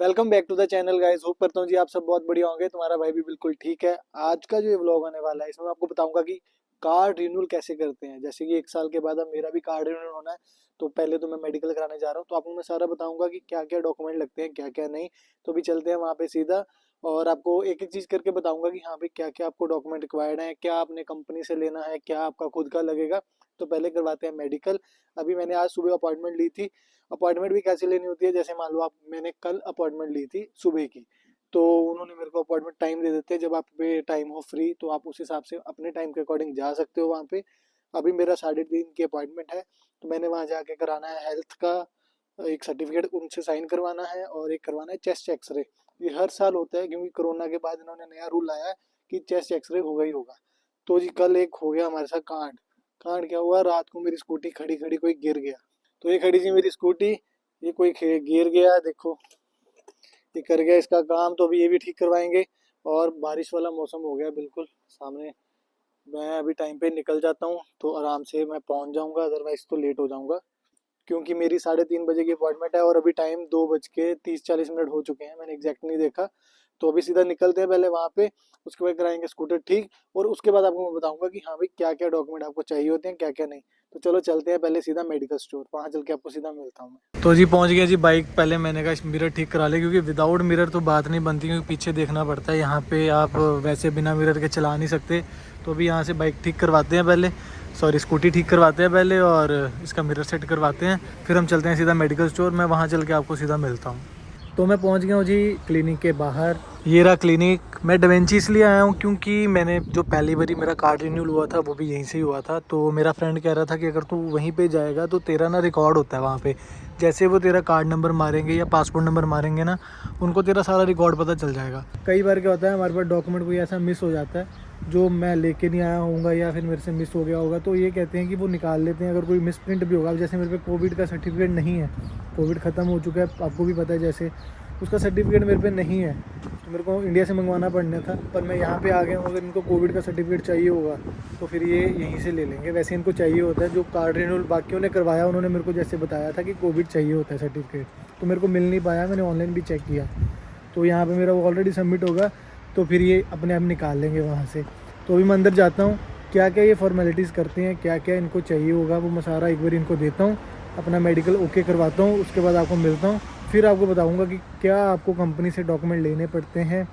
Welcome back to the channel guys. Hope करता हूँ जी आप सब बहुत बढ़िया होंगे। तुम्हारा भाई भी बिल्कुल ठीक है। आज का जो ये व्लॉग होने वाला है इसमें मैं आपको बताऊंगा कि कार्ड रिन्यूअल कैसे करते हैं। जैसे कि 1 साल के बाद अब मेरा भी कार्ड रिन्यूअल होना है, तो पहले तो मैं मेडिकल कराने जा रहा हूँ, तो आपको मैं सारा बताऊंगा कि क्या क्या डॉक्यूमेंट लगते हैं क्या क्या नहीं। तो भी चलते हैं वहाँ पे सीधा, और आपको एक एक चीज़ करके बताऊंगा कि हाँ भाई क्या क्या आपको डॉक्यूमेंट रिक्वायर्ड है, क्या आपने कंपनी से लेना है, क्या आपका खुद का लगेगा। तो पहले करवाते हैं मेडिकल। अभी मैंने आज सुबह अपॉइंटमेंट ली थी। अपॉइंटमेंट भी कैसे लेनी होती है, जैसे मान लो आप, मैंने कल अपॉइंटमेंट ली थी सुबह की, तो उन्होंने मेरे को अपॉइंटमेंट टाइम दे देते हैं। जब आप पे टाइम हो फ्री तो आप उस हिसाब से अपने टाइम के अकॉर्डिंग जा सकते हो वहाँ पे। अभी मेरा 3:30 की अपॉइंटमेंट है, तो मैंने वहाँ जाके कराना है हेल्थ का एक सर्टिफिकेट, उनसे साइन करवाना है, और एक करवाना है चेस्ट एक्सरे। ये हर साल होता है क्योंकि कोरोना के बाद इन्होंने नया रूल लाया है कि चेस्ट एक्सरे होगा ही होगा। तो जी कल एक हो गया हमारे साथ कांड। कांड क्या हुआ, रात को मेरी स्कूटी खड़ी खड़ी कोई गिर गया। तो ये खड़ी थी मेरी स्कूटी, ये कोई गिर गया, देखो ये कर गया इसका काम। तो अभी ये भी ठीक करवाएंगे। और बारिश वाला मौसम हो गया बिल्कुल सामने। मैं अभी टाइम पे निकल जाता हूँ तो आराम से मैं पहुँच जाऊँगा, अदरवाइज तो लेट हो जाऊँगा, क्योंकि मेरी 3:30 बजे की अपॉइंटमेंट है और अभी टाइम 2:30-40 हो चुके हैं, मैंने एग्जैक्ट नहीं देखा। तो अभी सीधा निकलते हैं पहले वहाँ पे, उसके बाद कराएंगे स्कूटर ठीक, और उसके बाद आपको मैं बताऊंगा कि हाँ भाई क्या क्या डॉक्यूमेंट आपको चाहिए होते हैं क्या क्या नहीं। तो चलो चलते हैं पहले सीधा मेडिकल स्टोर, वहाँ चल के आपको सीधा मिलता हूँ मैं। तो जी पहुँच गया जी। बाइक पहले मैंने कहा मिरर ठीक करा ले, क्योंकि विदाउट मिरर तो बात नहीं बनती, क्योंकि पीछे देखना पड़ता है। यहाँ पे आप वैसे बिना मिरर के चला नहीं सकते। तो अभी यहाँ से बाइक ठीक करवाते हैं पहले, सॉरी स्कूटी ठीक करवाते हैं पहले, और इसका मिरर सेट करवाते हैं, फिर हम चलते हैं सीधा मेडिकल स्टोर। मैं वहाँ चल के आपको सीधा मिलता हूँ। तो मैं पहुँच गया हूँ जी क्लिनिक के बाहर। ये रहा क्लिनिक। मैं डवेंची इसलिए आया हूँ क्योंकि मैंने जो पहली बारी मेरा कार्ड रिन्यूअल हुआ था वो भी यहीं से ही हुआ था। तो मेरा फ्रेंड कह रहा था कि अगर तू वहीं पे जाएगा तो तेरा ना रिकॉर्ड होता है वहाँ पे। जैसे वो तेरा कार्ड नंबर मारेंगे या पासपोर्ट नंबर मारेंगे ना, उनको तेरा सारा रिकॉर्ड पता चल जाएगा। कई बार क्या होता है, हमारे पास डॉक्यूमेंट कोई ऐसा मिस हो जाता है जो मैं लेके नहीं आया होऊंगा या फिर मेरे से मिस हो गया होगा, तो ये कहते हैं कि वो निकाल लेते हैं अगर कोई मिस प्रिंट भी होगा। अब जैसे मेरे पे कोविड का सर्टिफिकेट नहीं है, कोविड ख़त्म हो चुका है, आपको भी पता है, जैसे उसका सर्टिफिकेट मेरे पे नहीं है, तो मेरे को इंडिया से मंगवाना पड़ना था। पर मैं यहाँ पे आ गया हूँ, अगर इनको कोविड का सर्टिफिकेट चाहिए होगा तो फिर ये यहीं से ले लेंगे। वैसे इनको चाहिए होता है जो कार्ड रिन्यूअल बाकियों ने करवाया, उन्होंने मेरे को जैसे बताया था कि कोविड चाहिए होता है सर्टिफिकेट, तो मेरे को मिल नहीं पाया। मैंने ऑनलाइन भी चेक किया, तो यहाँ पर मेरा वो ऑलरेडी सबमिट होगा, तो फिर ये अपने आप निकाल लेंगे वहाँ से। तो अभी मैं अंदर जाता हूँ, क्या क्या ये फॉर्मेलिटीज़ करते हैं, क्या क्या इनको चाहिए होगा, वो मैं सारा एक बार इनको देता हूँ, अपना मेडिकल ओके करवाता हूँ, उसके बाद आपको मिलता हूँ। फिर आपको बताऊँगा कि क्या आपको कंपनी से डॉक्यूमेंट लेने पड़ते हैं,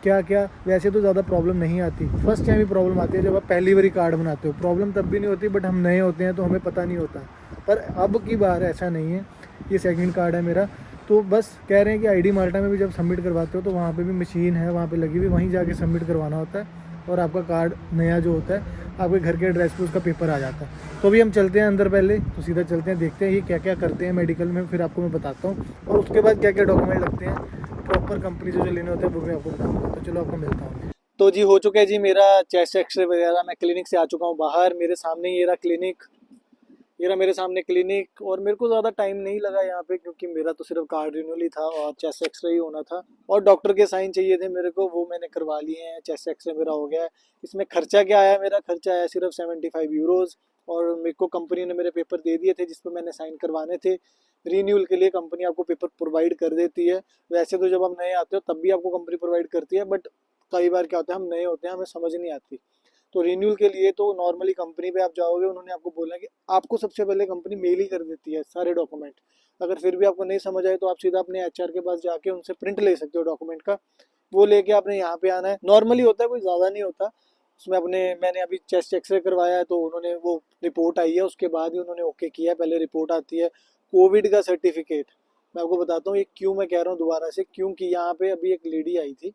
क्या क्या। वैसे तो ज़्यादा प्रॉब्लम नहीं आती, फर्स्ट टाइम ही प्रॉब्लम आती है जब आप पहली बारी कार्ड बनाते हो। प्रॉब्लम तब भी नहीं होती, बट हम नए होते हैं तो हमें पता नहीं होता। पर अब की बार ऐसा नहीं है, ये सेकंड कार्ड है मेरा। तो बस कह रहे हैं कि आईडी माल्टा में भी जब सबमिट करवाते हो तो वहाँ पे भी मशीन है वहाँ पे लगी हुई, वहीं जाके सबमिट करवाना होता है, और आपका कार्ड नया जो होता है आपके घर के एड्रेस पे उसका पेपर आ जाता है। तो अभी हम चलते हैं अंदर, पहले तो सीधा चलते हैं, देखते हैं ये क्या क्या करते हैं मेडिकल में, फिर आपको मैं बताता हूँ। और उसके बाद क्या क्या डॉक्यूमेंट लगते हैं प्रॉपर कंपनी से जो लेने होते हैं वो मैं आपको बताऊँगा। तो चलो आपको मिलता हूँ। तो जी हो चुका है जी मेरा चेस्ट एक्सरे वगैरह, मैं क्लिनिक से आ चुका हूँ बाहर। मेरे सामने ये रहा क्लिनिक, ये रहा मेरे सामने क्लिनिक। और मेरे को ज़्यादा टाइम नहीं लगा यहाँ पे, क्योंकि मेरा तो सिर्फ कार्ड रिन्यूअल ही था और चेस्ट एक्सरे ही होना था, और डॉक्टर के साइन चाहिए थे मेरे को, वो मैंने करवा लिए हैं। चेस्ट एक्सरे मेरा हो गया है। इसमें खर्चा क्या आया, मेरा खर्चा आया सिर्फ 75 यूरोज़। और मेरे को कंपनी ने मेरे पेपर दे दिए थे जिस पर मैंने साइन करवाने थे। रीन्यूअल के लिए कंपनी आपको पेपर प्रोवाइड कर देती है। वैसे तो जब हम नए आते हो तब भी आपको कंपनी प्रोवाइड करती है, बट कई बार क्या होता है हम नए होते हैं, हमें समझ नहीं आती। तो रिन्यूअल के लिए तो नॉर्मली कंपनी पे आप जाओगे, उन्होंने आपको बोला कि आपको सबसे पहले कंपनी मेल ही कर देती है सारे डॉक्यूमेंट। अगर फिर भी आपको नहीं समझ आए तो आप सीधा अपने एचआर के पास जाके उनसे प्रिंट ले सकते हो डॉक्यूमेंट का। वो लेके आपने यहाँ पे आना है। नॉर्मली होता है, कोई ज़्यादा नहीं होता उसमें। मैंने अभी चेस्ट एक्सरे करवाया है, तो उन्होंने वो रिपोर्ट आई है, उसके बाद ही उन्होंने ओके किया है। पहले रिपोर्ट आती है। कोविड का सर्टिफिकेट मैं आपको बताता हूँ ये क्यों मैं कह रहा हूँ दोबारा से, क्योंकि यहाँ पे अभी एक लेडी आई थी,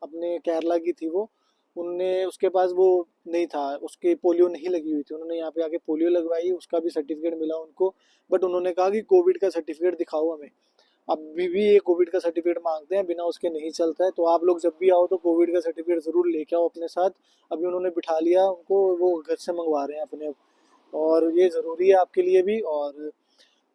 अपने केरला की थी वो। उनने, उसके पास वो नहीं था, उसके पोलियो नहीं लगी हुई थी, उन्होंने यहाँ पे आके पोलियो लगवाई, उसका भी सर्टिफिकेट मिला उनको। बट उन्होंने कहा कि कोविड का सर्टिफिकेट दिखाओ हमें। अभी भी ये कोविड का सर्टिफिकेट मांगते हैं, बिना उसके नहीं चलता है। तो आप लोग जब भी आओ तो कोविड का सर्टिफिकेट ज़रूर लेके आओ अपने साथ। अभी उन्होंने बिठा लिया उनको, वो घर से मंगवा रहे हैं अपने। और ये ज़रूरी है आपके लिए भी। और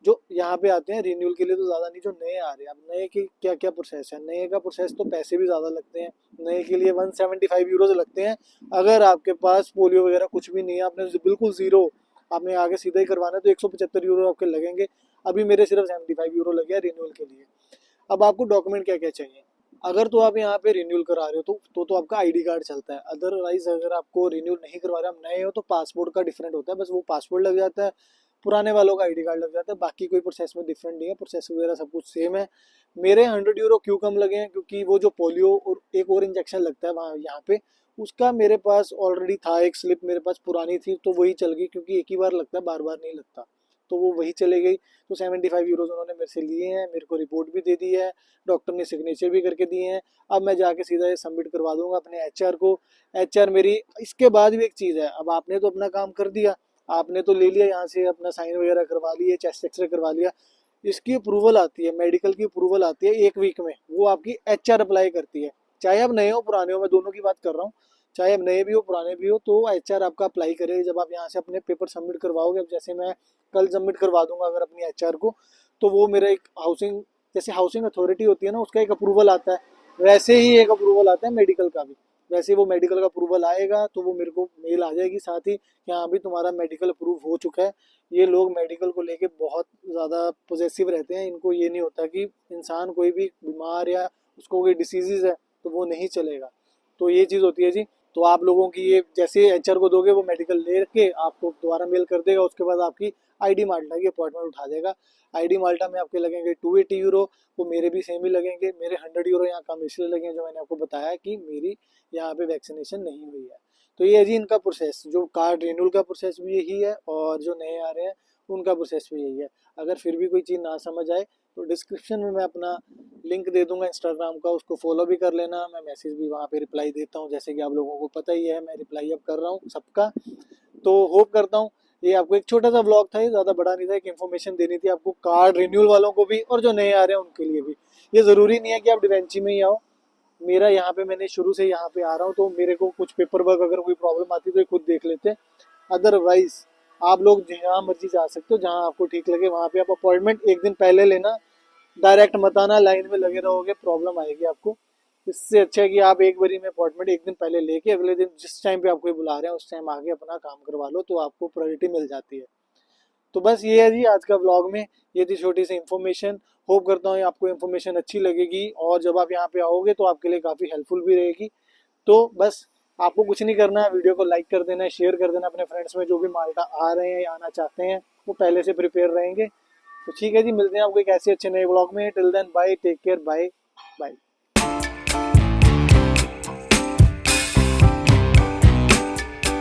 जो यहाँ पे आते हैं रिन्यूअल के लिए तो ज़्यादा नहीं, जो नए आ रहे हैं, अब नए की क्या क्या प्रोसेस है। नए का प्रोसेस तो पैसे भी ज़्यादा लगते हैं। नए के लिए 175 यूरोज लगते हैं। अगर आपके पास पोलियो वगैरह कुछ भी नहीं है, आपने बिल्कुल ज़ीरो, आपने आगे सीधा ही करवाना है, तो 175 यूरो आपके लगेंगे। अभी मेरे सिर्फ 75 यूरो लगे हैं रिन्यूअल के लिए। अब आपको डॉक्यूमेंट क्या क्या चाहिए। अगर तो आप यहाँ पे रिन्यूअल करा रहे हो तो आपका आईडी कार्ड चलता है। अदरवाइज अगर आपको रिन्यूअल नहीं करवा रहे, आप नए हो, तो पासपोर्ट का डिफरेंट होता है, बस वो पासपोर्ट लग जाता है, पुराने वालों का आईडी कार्ड लग जाता है, बाकी कोई प्रोसेस में डिफरेंट नहीं है, प्रोसेस वगैरह सब कुछ सेम है। मेरे 100 यूरो क्यों कम लगे हैं, क्योंकि वो जो पोलियो और एक और इंजेक्शन लगता है वहाँ यहाँ पे, उसका मेरे पास ऑलरेडी था, एक स्लिप मेरे पास पुरानी थी, तो वही चल गई, क्योंकि एक ही बार लगता है, बार बार नहीं लगता, तो वो वही चले गई। तो 75 यूरोज उन्होंने मेरे से लिए हैं, मेरे को रिपोर्ट भी दे दी है, डॉक्टर ने सिग्नेचर भी करके दिए हैं। अब मैं जाके सीधा ये सबमिट करवा दूंगा अपने एचआर को। एचआर मेरी, इसके बाद भी एक चीज़ है, अब आपने तो अपना काम कर दिया, आपने तो ले लिया यहाँ से, अपना साइन वगैरह करवा लिए, चेस्ट एक्सरे करवा लिया, इसकी अप्रूवल आती है, मेडिकल की अप्रूवल आती है 1 वीक में, वो आपकी एचआर अप्लाई करती है। चाहे आप नए हो पुराने हो, मैं दोनों की बात कर रहा हूँ, चाहे आप नए भी हो पुराने भी हो, तो एचआर आपका अप्लाई करे जब आप यहाँ से अपने पेपर सबमिट करवाओगे। अब जैसे मैं कल सबमिट करवा दूंगा अगर अपनी एचआर को, तो वो मेरा एक हाउसिंग, जैसे हाउसिंग अथॉरिटी होती है ना, उसका एक अप्रूवल आता है, वैसे ही एक अप्रूवल आता है मेडिकल का भी। वैसे ही वो मेडिकल का अप्रूवल आएगा तो वो मेरे को मेल आ जाएगी साथ ही कि हाँ भी तुम्हारा मेडिकल अप्रूव हो चुका है। ये लोग मेडिकल को लेके बहुत ज़्यादा पॉजेसिव रहते हैं, इनको ये नहीं होता कि इंसान कोई भी बीमार या उसको कोई डिसीजेज है तो वो नहीं चलेगा। तो ये चीज़ होती है जी। तो आप लोगों की ये जैसे एचआर को दोगे, वो मेडिकल ले के आपको दोबारा मेल कर देगा, उसके बाद आपकी आईडी माल्टा की अपॉइंटमेंट उठा देगा। आईडी माल्टा में आपके लगेंगे 280 यूरो, वो मेरे भी सेम ही लगेंगे। मेरे 100 यूरो यहाँ कम इसलिए लगे जो मैंने आपको बताया कि मेरी यहाँ पे वैक्सीनेशन नहीं हुई है। तो ये है जी इनका प्रोसेस, जो कार्ड रिन्यूअल का प्रोसेस भी यही है और जो नए आ रहे हैं उनका प्रोसेस भी यही है। अगर फिर भी कोई चीज़ ना समझ आए तो डिस्क्रिप्शन में मैं अपना लिंक दे दूंगा इंस्टाग्राम का, उसको फॉलो भी कर लेना। मैं मैसेज भी वहाँ पे रिप्लाई देता हूँ, जैसे कि आप लोगों को पता ही है, मैं रिप्लाई अब कर रहा हूँ सबका। तो होप करता हूँ ये आपको एक छोटा सा ब्लॉग था, ये ज़्यादा बड़ा नहीं था, एक इन्फॉर्मेशन देनी थी आपको कार्ड रिन्यूअल वालों को भी और जो नए आ रहे हैं उनके लिए भी। ये ज़रूरी नहीं है कि आप डिवेंची में ही आओ, मेरा यहाँ पे, मैंने शुरू से यहाँ पे आ रहा हूँ, तो मेरे को कुछ पेपर वर्क अगर कोई प्रॉब्लम आती है तो ये खुद देख लेते हैं। अदरवाइज आप लोग जहाँ मर्जी जा सकते हो, जहाँ आपको ठीक लगे वहाँ पे आप अपॉइंटमेंट एक दिन पहले लेना, डायरेक्ट मत आना, लाइन में लगे रहोगे प्रॉब्लम आएगी आपको। इससे अच्छा है कि आप एक बारी में अपॉइंटमेंट एक दिन पहले लेके अगले दिन जिस टाइम पे आपको बुला रहे हैं उस टाइम आगे अपना काम करवा लो, तो आपको प्रायोरिटी मिल जाती है। तो बस ये है जी आज का व्लॉग में, ये थी छोटी सी इन्फॉर्मेशन। होप करता हूँ आपको इन्फॉर्मेशन अच्छी लगेगी और जब आप यहाँ पे आओगे तो आपके लिए काफ़ी हेल्पफुल भी रहेगी। तो बस आपको कुछ नहीं करना है, वीडियो को लाइक कर देना है, शेयर कर देना अपने फ्रेंड्स में, जो भी माल्टा आ रहे हैं या आना चाहते हैं वो पहले से प्रिपेयर रहेंगे। तो ठीक है जी, मिलते हैं आपको एक ऐसे अच्छे नए ब्लॉग में। Till then bye, take care, bye bye.